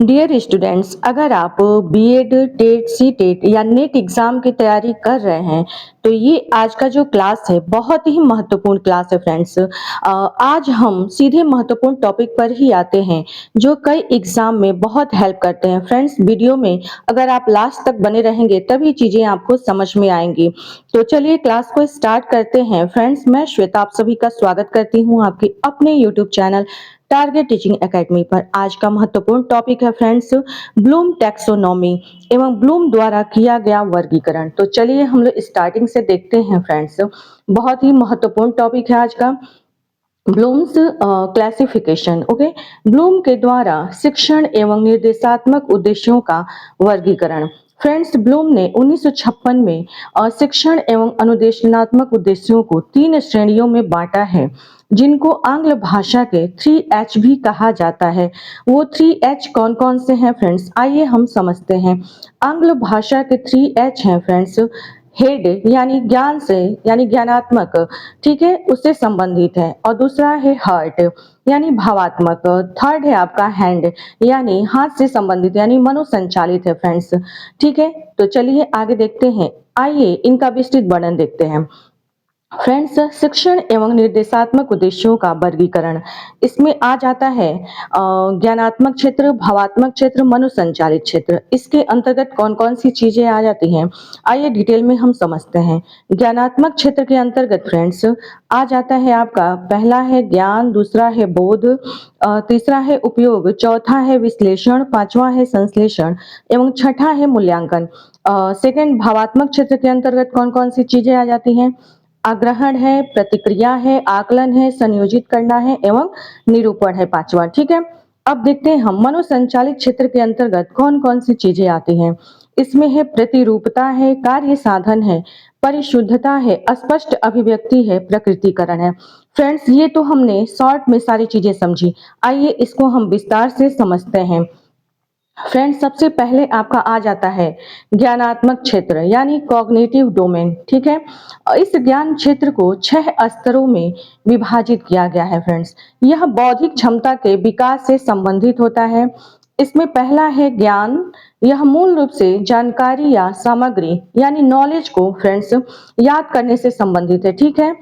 Dear students, अगर आप BEd, TET, CTET या नेट एग्जाम की तैयारी कर रहे हैं तो ये आज का जो क्लास है बहुत ही महत्वपूर्ण क्लास है फ्रेंड्स। आज हम सीधे महत्वपूर्ण टॉपिक पर ही आते हैं जो कई एग्जाम में बहुत हेल्प करते हैं फ्रेंड्स। वीडियो में अगर आप लास्ट तक बने रहेंगे तभी चीजें आपको समझ में आएंगी। तो चलिए क्लास को स्टार्ट करते हैं फ्रेंड्स। मैं श्वेता आप सभी का स्वागत करती हूँ आपके अपने YouTube channel target teaching academy पर। आज का महत्वपूर्ण टॉपिक है फ्रेंड्स ब्लूम टैक्सोनॉमी एवं ब्लूम द्वारा किया गया वर्गीकरण। तो चलिए हम लोग स्टार्टिंग से देखते हैं फ्रेंड्स। बहुत ही महत्वपूर्ण टॉपिक है आज का ब्लूम्स क्लासिफिकेशन। ओके, ब्लूम के द्वारा शिक्षण एवं निर्देशात्मक उद्देश्यों का वर्गीकरण। फ्रेंड्स, ब्लूम ने 1956 में शिक्षण एवं अनुदेशनात्मक उद्देश्यों को 3 श्रेणियों में बांटा है जिनको आंग्ल भाषा के 3H भी कहा जाता है। वो 3H कौन कौन से हैं फ्रेंड्स, आइए हम समझते हैं। आंग्ल भाषा के 3H हैं फ्रेंड्स। हेड यानी ज्ञान से यानी ज्ञानात्मक, ठीक है, उससे संबंधित है। और दूसरा है हार्ट यानी भावात्मक। थर्ड है आपका हैंड यानी हाथ से संबंधित यानी मनोसंचालित है फ्रेंड्स। ठीक है, तो चलिए आगे देखते हैं। आइए इनका विस्तृत वर्णन देखते हैं फ्रेंड्स। शिक्षण एवं निर्देशात्मक उद्देश्यों का वर्गीकरण, इसमें आ जाता है ज्ञानात्मक क्षेत्र, भावात्मक क्षेत्र, मनोसंचालित क्षेत्र। इसके अंतर्गत कौन कौन सी चीजें आ जाती हैं, आइए डिटेल में हम समझते हैं। ज्ञानात्मक क्षेत्र के अंतर्गत फ्रेंड्स आ जाता है आपका पहला है ज्ञान, दूसरा है बोध, तीसरा है उपयोग, चौथा है विश्लेषण, पांचवा है संश्लेषण एवं छठा है मूल्यांकन। सेकंड भावात्मक क्षेत्र के अंतर्गत कौन कौन सी चीजें आ जाती हैं, आग्रहण है, प्रतिक्रिया है, आकलन है, संयोजित करना है एवं निरूपण है पांचवा। ठीक है, अब देखते हैं हम मनोसंचालित क्षेत्र के अंतर्गत कौन कौन सी चीजें आती हैं। इसमें है प्रतिरूपता है, कार्य साधन है, परिशुद्धता है, स्पष्ट अभिव्यक्ति है, प्रकृतिकरण है। फ्रेंड्स, ये तो हमने शॉर्ट में सारी चीजें समझी, आइए इसको हम विस्तार से समझते हैं। फ्रेंड्स, सबसे पहले आपका आ जाता है ज्ञानात्मक क्षेत्र यानी कॉग्निटिव डोमेन। ठीक है, इस ज्ञान क्षेत्र को 6 स्तरों में विभाजित किया गया है फ्रेंड्स। यह बौद्धिक क्षमता के विकास से संबंधित होता है। इसमें पहला है ज्ञान, यह मूल रूप से जानकारी या सामग्री यानी नॉलेज को फ्रेंड्स याद करने से संबंधित है। ठीक है,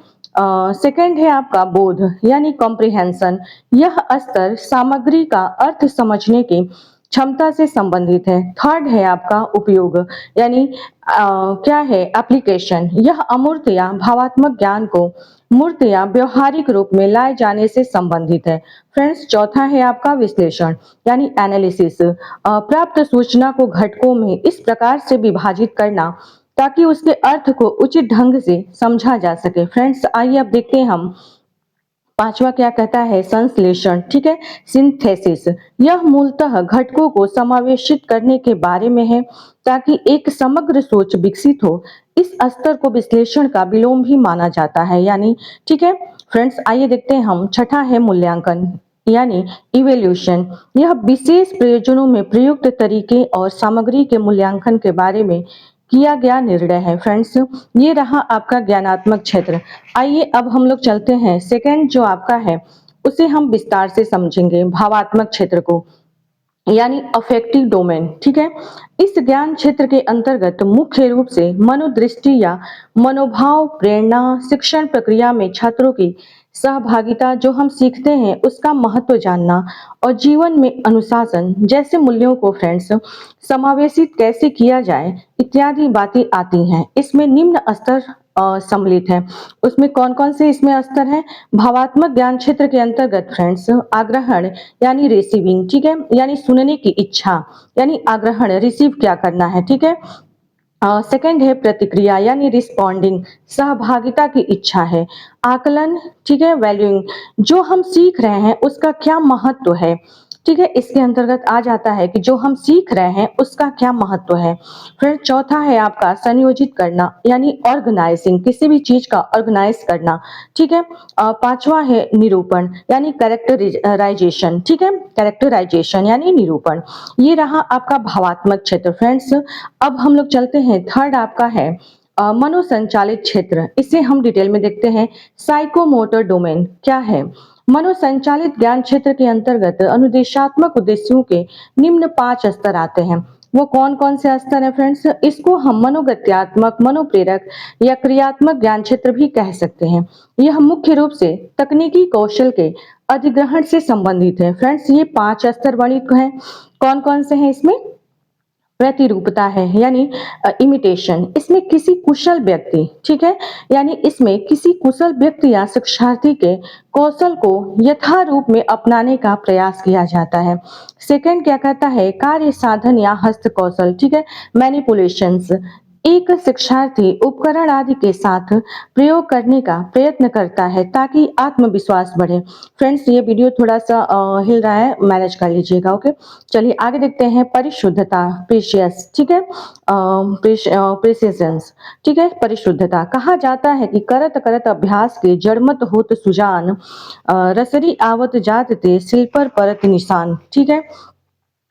सेकेंड है आपका बोध यानी कॉम्प्रिहेंशन, यह स्तर सामग्री का अर्थ समझने के क्षमता से संबंधित है। थर्ड है आपका उपयोग यानी क्या है एप्लीकेशन, यह अमूर्त या भावात्मक ज्ञान को मूर्त या व्यवहारिक रूप में लाए जाने से संबंधित है। फ्रेंड्स, चौथा है आपका विश्लेषण यानी एनालिसिस, प्राप्त सूचना को घटकों में इस प्रकार से विभाजित करना ताकि उसके अर्थ को उचित ढंग से समझा जा सके। फ्रेंड्स, आइए अब देखते हैं हम पांचवा क्या कहता है, संश्लेषण। ठीक है, सिंथेसिस, यह मूलतः घटकों को समावेशित करने के बारे में है ताकि एक समग्र सोच विकसित हो। इस स्तर को विश्लेषण का विलोम भी माना जाता है यानी। ठीक है फ्रेंड्स, आइए देखते हैं हम छठा है मूल्यांकन यानी इवेल्यूशन, यह विशेष प्रयोजनों में प्रयुक्त तरीके और सामग्री के मूल्यांकन के बारे में किया गया निर्णय है। फ्रेंड्स, ये रहा आपका ज्ञानात्मक क्षेत्र। आइए अब हम लोग चलते हैं सेकंड जो आपका है उसे हम विस्तार से समझेंगे, भावात्मक क्षेत्र को यानी अफेक्टिव डोमेन। ठीक है, इस ज्ञान क्षेत्र के अंतर्गत मुख्य रूप से मनोदृष्टि या मनोभाव, प्रेरणा, शिक्षण प्रक्रिया में छात्रों की सहभागिता, जो हम सीखते हैं उसका महत्व जानना और जीवन में अनुशासन जैसे मूल्यों को फ्रेंड्स समावेशित कैसे किया जाए इत्यादि बातें आती हैं। इसमें निम्न स्तर सम्मिलित है। उसमें कौन कौन से इसमें स्तर हैं, भावात्मक ज्ञान क्षेत्र के अंतर्गत फ्रेंड्स आग्रहण यानी रिसीविंग, ठीक है, यानी सुनने की इच्छा यानी आग्रहण, रिसीव क्या करना है। ठीक है, सेकंड है प्रतिक्रिया यानी रिस्पॉन्डिंग, सहभागिता की इच्छा है। आकलन, ठीक है, वैल्यूइंग, जो हम सीख रहे हैं उसका क्या महत्व है। ठीक है, इसके अंतर्गत आ जाता है कि जो हम सीख रहे हैं उसका क्या महत्व है। फिर चौथा है आपका संयोजित करना यानी ऑर्गेनाइजिंग, किसी भी चीज का ऑर्गेनाइज करना। ठीक है, पांचवा है निरूपण यानी कैरेक्टराइजेशन। ठीक है, कैरेक्टराइजेशन यानी निरूपण। ये रहा आपका भावात्मक क्षेत्र। फ्रेंड्स, अब हम लोग चलते हैं थर्ड आपका है मनोसंचालित क्षेत्र, इसे हम डिटेल में देखते हैं। साइकोमोटर डोमेन क्या है, मनोसंचालित ज्ञान क्षेत्र के अंतर्गत अनुदेशात्मक उद्देश्यों के निम्न 5 स्तर आते हैं। वो कौन-कौन से स्तर हैं फ्रेंड्स? इसको हम मनोगत्यात्मक, मनोप्रेरक या क्रियात्मक ज्ञान क्षेत्र भी कह सकते हैं। यह मुख्य रूप से तकनीकी कौशल के अधिग्रहण से संबंधित है। फ्रेंड्स ये 5 स्तर वर्णित हैं। कौन-कौन से हैं इसमें? प्रतिरूपता है यानी इमिटेशन, इसमें किसी कुशल व्यक्ति, ठीक है, यानी इसमें किसी कुशल व्यक्ति या शिक्षार्थी के कौशल को यथारूप में अपनाने का प्रयास किया जाता है। सेकंड क्या कहता है? कार्य साधन या हस्त कौशल, ठीक है, मैनिपुलेशंस, एक शिक्षार्थी उपकरण आदि के साथ प्रयोग करने का प्रयत्न करता है ताकि आत्मविश्वास बढ़े। फ्रेंड्स ये वीडियो थोड़ा सा हिल रहा है, मैनेज कर लीजिएगा। ओके, चलिए आगे देखते हैं। परिशुद्धता, प्रीशियस, ठीक है, प्रिसिशंस, ठीक है, परिशुद्धता। कहा जाता है कि करत करत अभ्यास के जड़मत होत सुजान, रसरी आवत जात ते सिल पर परत निशान, ठीक है।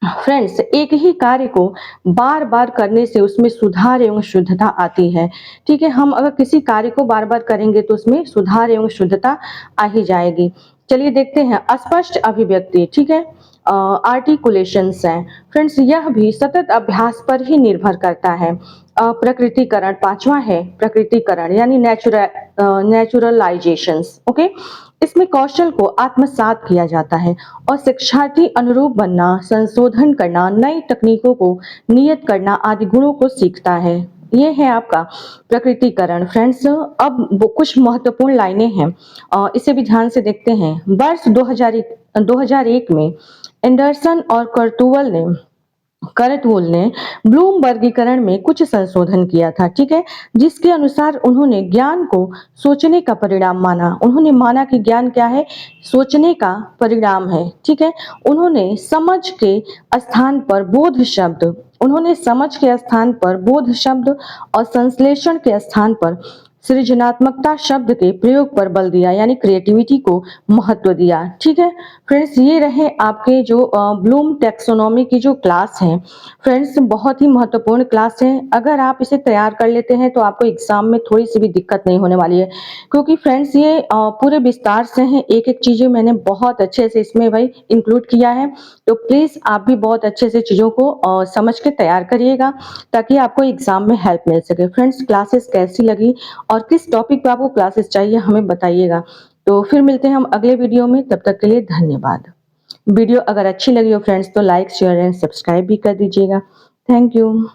फ्रेंड्स एक ही कार्य को बार बार करने से उसमें सुधार एवं शुद्धता आती है, ठीक है। हम अगर किसी कार्य को बार बार करेंगे तो उसमें सुधार एवं शुद्धता आ ही जाएगी। चलिए देखते हैं। अस्पष्ट अभिव्यक्ति, ठीक है, आर्टिकुलेशंस हैं। फ्रेंड्स यह भी सतत अभ्यास पर ही निर्भर करता है। प्रकृतिकरण, पांचवा है प्रकृतिकरण यानी नेचुरलाइजेशंस। ओके, इसमें कौशल को आत्मसात किया जाता है और शिक्षार्थी अनुरूप बनना, संशोधन करना, नई तकनीकों को नियत करना आदि गुणों को सीखता है। ये है आपका प्रकृतिकरण। फ्रेंड्स अब वो कुछ महत्वपूर्ण लाइनें हैं, इसे भी ध्यान से देखते हैं। वर्ष 2001 में एंडरसन और करतवुल ने ब्लूम वर्गीकरण में कुछ संशोधन किया था, ठीक है, जिसके अनुसार उन्होंने ज्ञान को सोचने का परिणाम माना। उन्होंने माना कि ज्ञान क्या है? सोचने का परिणाम है, ठीक है। उन्होंने समझ के स्थान पर बोध शब्द और संश्लेषण के स्थान पर सृजनात्मकता शब्द के प्रयोग पर बल दिया, यानी क्रिएटिविटी को महत्व दिया, ठीक है। फ्रेंड्स ये रहे आपके जो ब्लूम टैक्सोनॉमी की जो क्लास है। फ्रेंड्स बहुत ही महत्वपूर्ण क्लास है। अगर आप इसे तैयार कर लेते हैं तो आपको एग्जाम में थोड़ी सी भी दिक्कत नहीं होने वाली है, क्योंकि फ्रेंड्स ये पूरे विस्तार से हैं। एक एक चीजें मैंने बहुत अच्छे से इसमें भाई इंक्लूड किया है। तो प्लीज आप भी बहुत अच्छे से चीजों को समझ के तैयार करिएगा ताकि आपको एग्जाम में हेल्प मिल सके। फ्रेंड्स क्लासेस कैसी लगी और किस टॉपिक पे आपको क्लासेस चाहिए हमें बताइएगा। तो फिर मिलते हैं हम अगले वीडियो में, तब तक के लिए धन्यवाद। वीडियो अगर अच्छी लगी हो फ्रेंड्स तो लाइक, शेयर एंड सब्सक्राइब भी कर दीजिएगा। Thank you.